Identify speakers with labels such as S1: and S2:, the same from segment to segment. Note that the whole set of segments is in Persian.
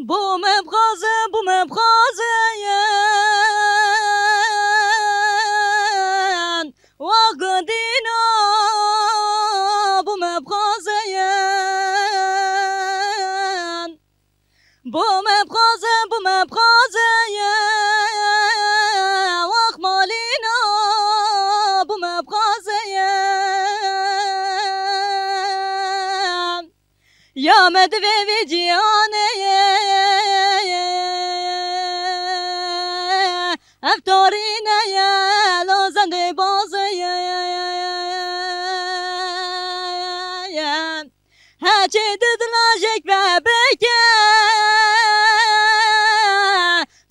S1: بو مبغازه بو مبغازه وقدينا بو مبغازه بو مبغازه بو مبغازه واخمالينا بو مبغازه يا مدوي وجيانه افتارینه لازنده بازه هرچی ددلاجک و بکه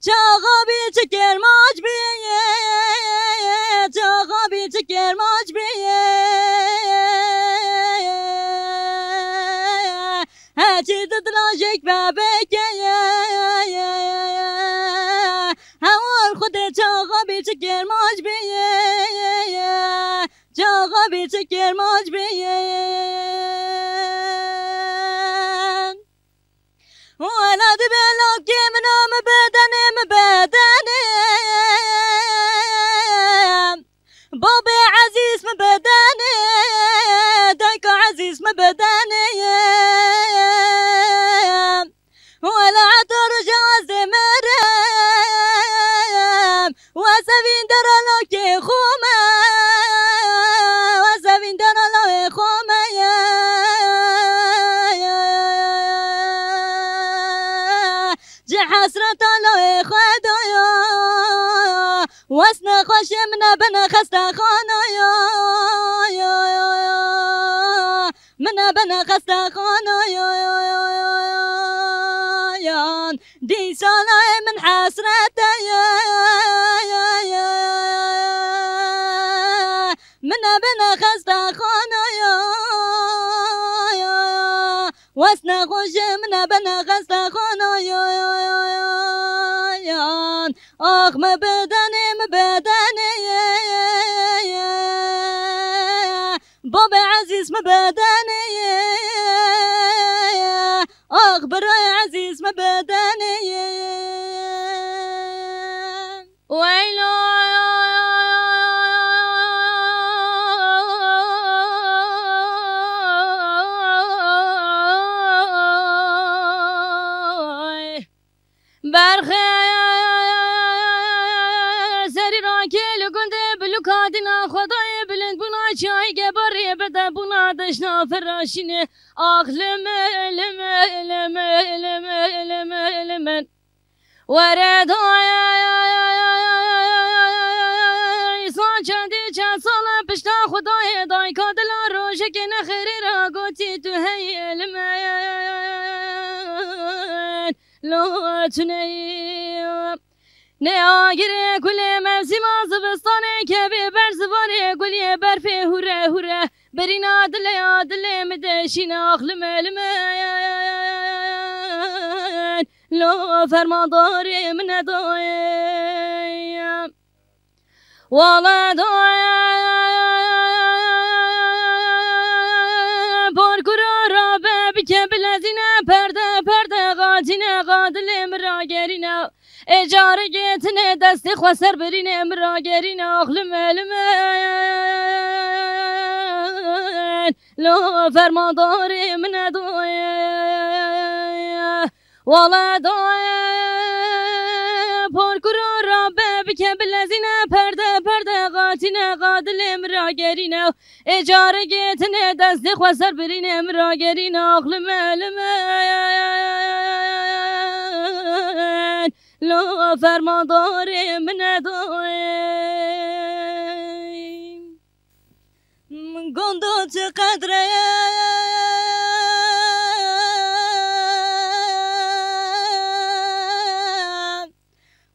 S1: چاقا بی چکر ماج بیه چاقا بی چکر ماج بیه هرچی ددلاجک و بکه چاقا بی چکر ماج بیه چاقا بی چکر ماج بیه ولد بلاک که منام بدنم باب عزیز بدنه دایک عزیز بدنه ولا عطر جاز مرم وسفين درا لك خوما وسفين درا لك خوما جي حسرة لك خدايا واسنا خوش من بنا خستا خانايا من بنا خستا خانايا دي صلاة من حسرته من بنا خستا خانايا واسنا خوش من بنا خستا خانايا آخ مبدني بابا عزيز مبدني آخ براي عزيز مبدني ويلو برخي سري راكل قلت بلوكادنا خداي بلند بنا چای گبری بده بنا دشنا فراشینه آخ لمن ورد سانچندی چند سال پشتا خدای دای کادلا روشه که نخری را گوتی تو هی لمن لاتونی نه آگیره کلی موسم زبستانه که بی برزواره کلی برفه هوره هوره برین عادله مدشین آخلم لو فرمانداری من دایم والا دایم پارکورا را ببکه بلزینه پرده غادینه غادل مراگرینه اجاره گتنه دستی خواسر برینه مراگرینه آخلم لو فرمانداری من دایم والا دایم پارکورا را ببکه بلزینه پرده غاتینه غادل مراگرینه اجاره گتنه دستی خواسر برینه مراگرینه آخلم لو فرمانداری من دایم گندو چقدره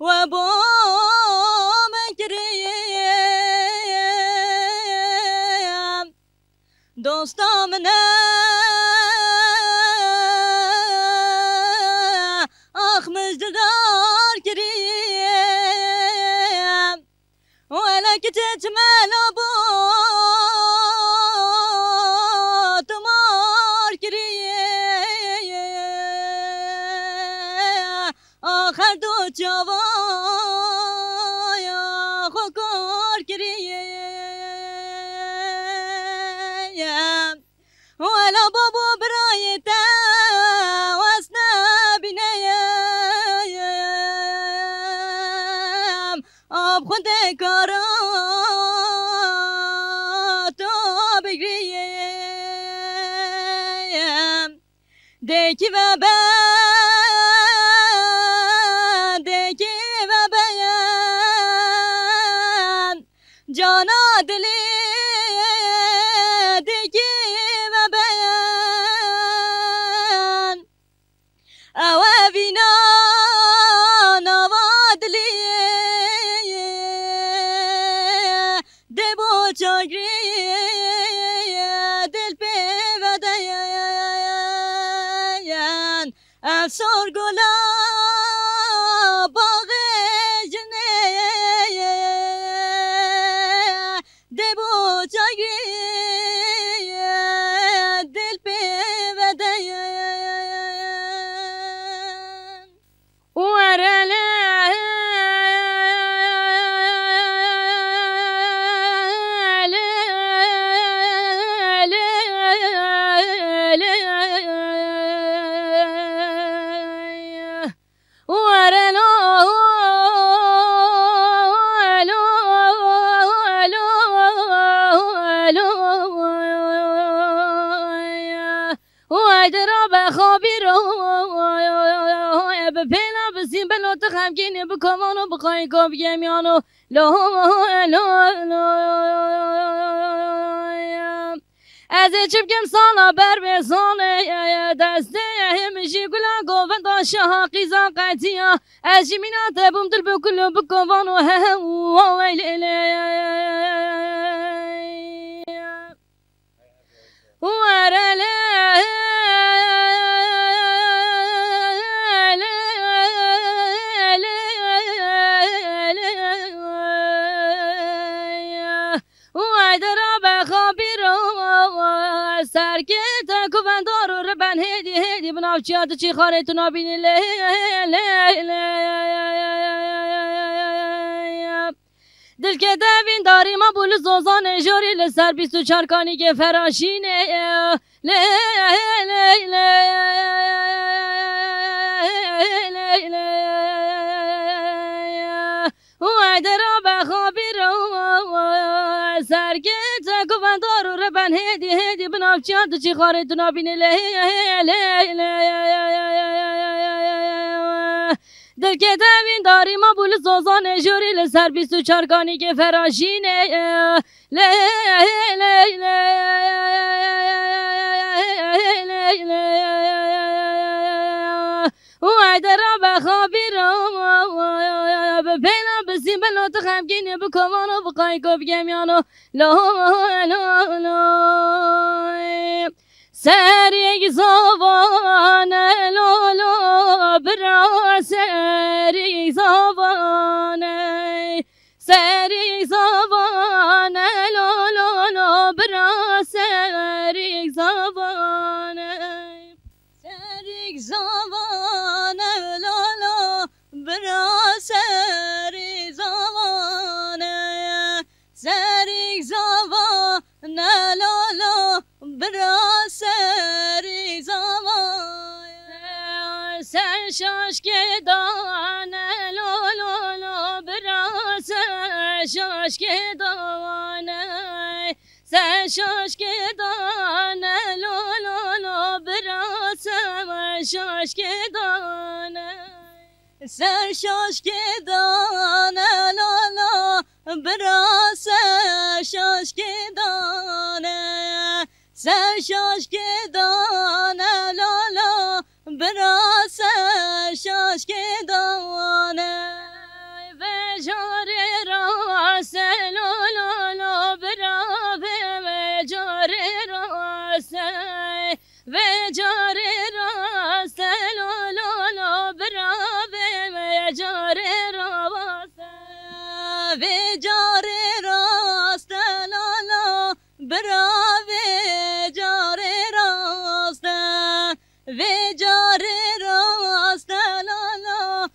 S1: و با مکریم دوستام نه آخ مجددار کریم ولا كتت مالا بو تمار کریم آخر دو جوایا خوکار کریم ولا بابو برای تا واسنا بینیم آب خونده کارا تو بگریم دکی و جانا دلی دیگی و بیان او وینا نوادلی دبو چاگری دل پی و دیان افسار گلا باغ خمگین بکمانو بخوای کب گمیانو لا از چپکم سالا بر بسانه دسته همشی گلا گوون داشته حقیزا قطیا از جمینات بوم دل بکلو بکمانو هدی بنافچیات چی خارتون آبینی دل که دوین داری ما بول زوزان جوری لسر 24 کانی که فراشینه هدی بنافچیات چی خارتون آبینی دل که دوین داری ما بول زوزان جوری لسر 24 کانی که فراشینه خمگین بکمانو بقای کب گمیانو لا سر یک زبانه لا برا سر یک زبانه لا برا سر یک زبانه لا برا سر شاش که دانه لولو براس شاش که دانه شاش که دانه لولو براس شاش که دانه شاش که دانه لولو براس شاش که دانه شاش که دانه لولو براس شاش که دانه و جاره راست لولو برا و جاره راست و جاره راست لولو برا و جاره راست و جاره راست لولو برا و جاره راست و جاره راست لالا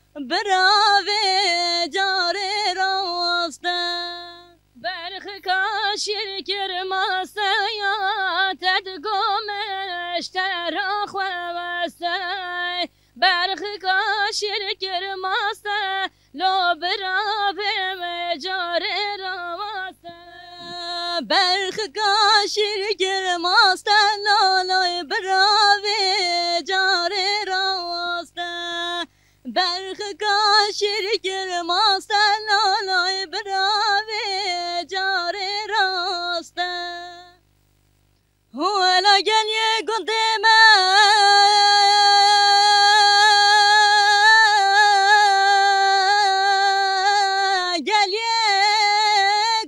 S1: شركر ما سيات تقومش ترى خواسي برخك شركر ما سي لو برافي مجار رواسي برخك شركر ما سي لو برافي جار رواسي برخك شركر ما سي لو برافي جار هو لا قال يا قدامه قال يا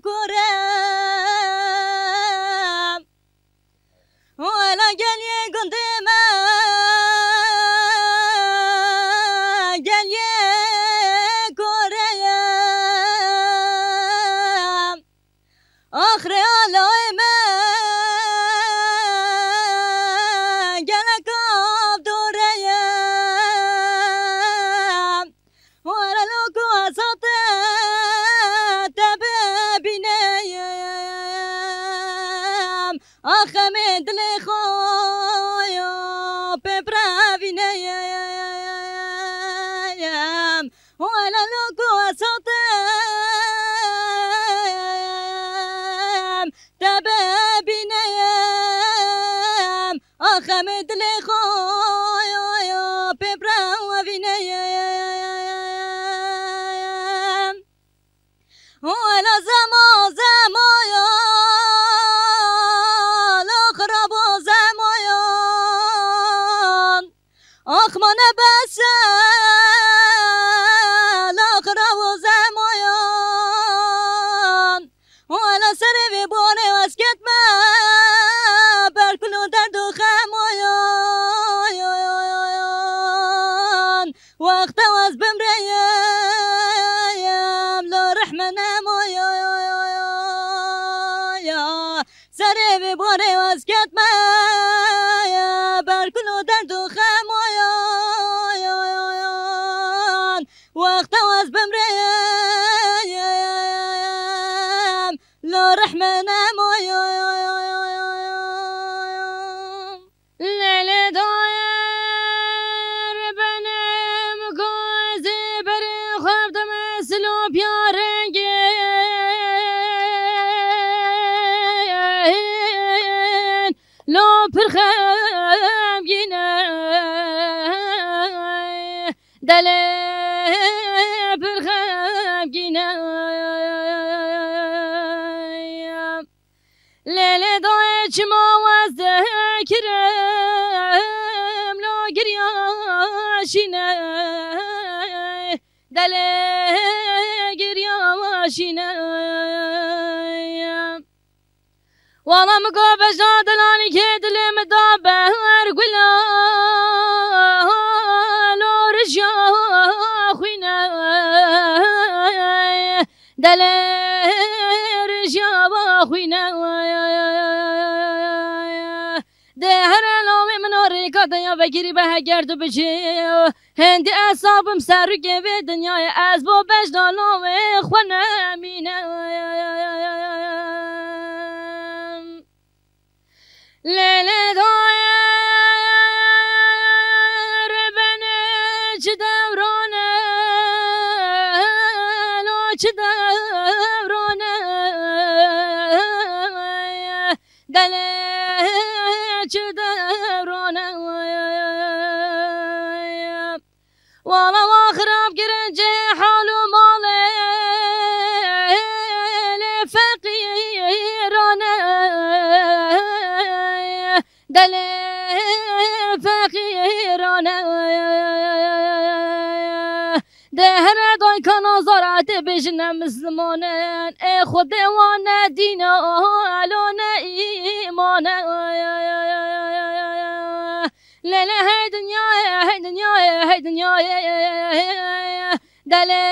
S1: كرام هو لا قال يا قدامه قال يا كرام آخر علامه خمد لخويا ببرافينا يام ولا لوكو سطام تبابينا يام خمد لخويا ببرافينا يام ولا زمان أخمنا بس الأخرى وزمايان ولا سري بوني واسكت ما بركلو دردو خمايان وقت واز بمريم لو رحمنا مويا سري بوني واسكت ما بركلو دردو وقت واز بمريم لو رحمنا مويوم ليلة داير بنام قوزي بري خواب دمسلو بيارنجين لو برخام جينا دلي ليلة ضايج ما وذكرم لو قرياشنا دلي قرياشنا والله مقوب جادلاني كيد اللي مدابه ارقلا لو رجع خوينا دلي رجع خوينا دهر لومي منوري كدنيا بگیری به گرد بجی هندی اصابم سر گوی دنیای از با بجدانم خونمینه لیله دایر بنه چه دورانه لو چه دورانه دله چه دورانه والا واخراب گرنجه حالو ماله لفقیرانه دله فقیرانه دهر دای کنا زارت بجنم مسلمانن ای خود وانه دینه الانه ایمانه لیله هی دنیای هی دنیای هی دنیای دله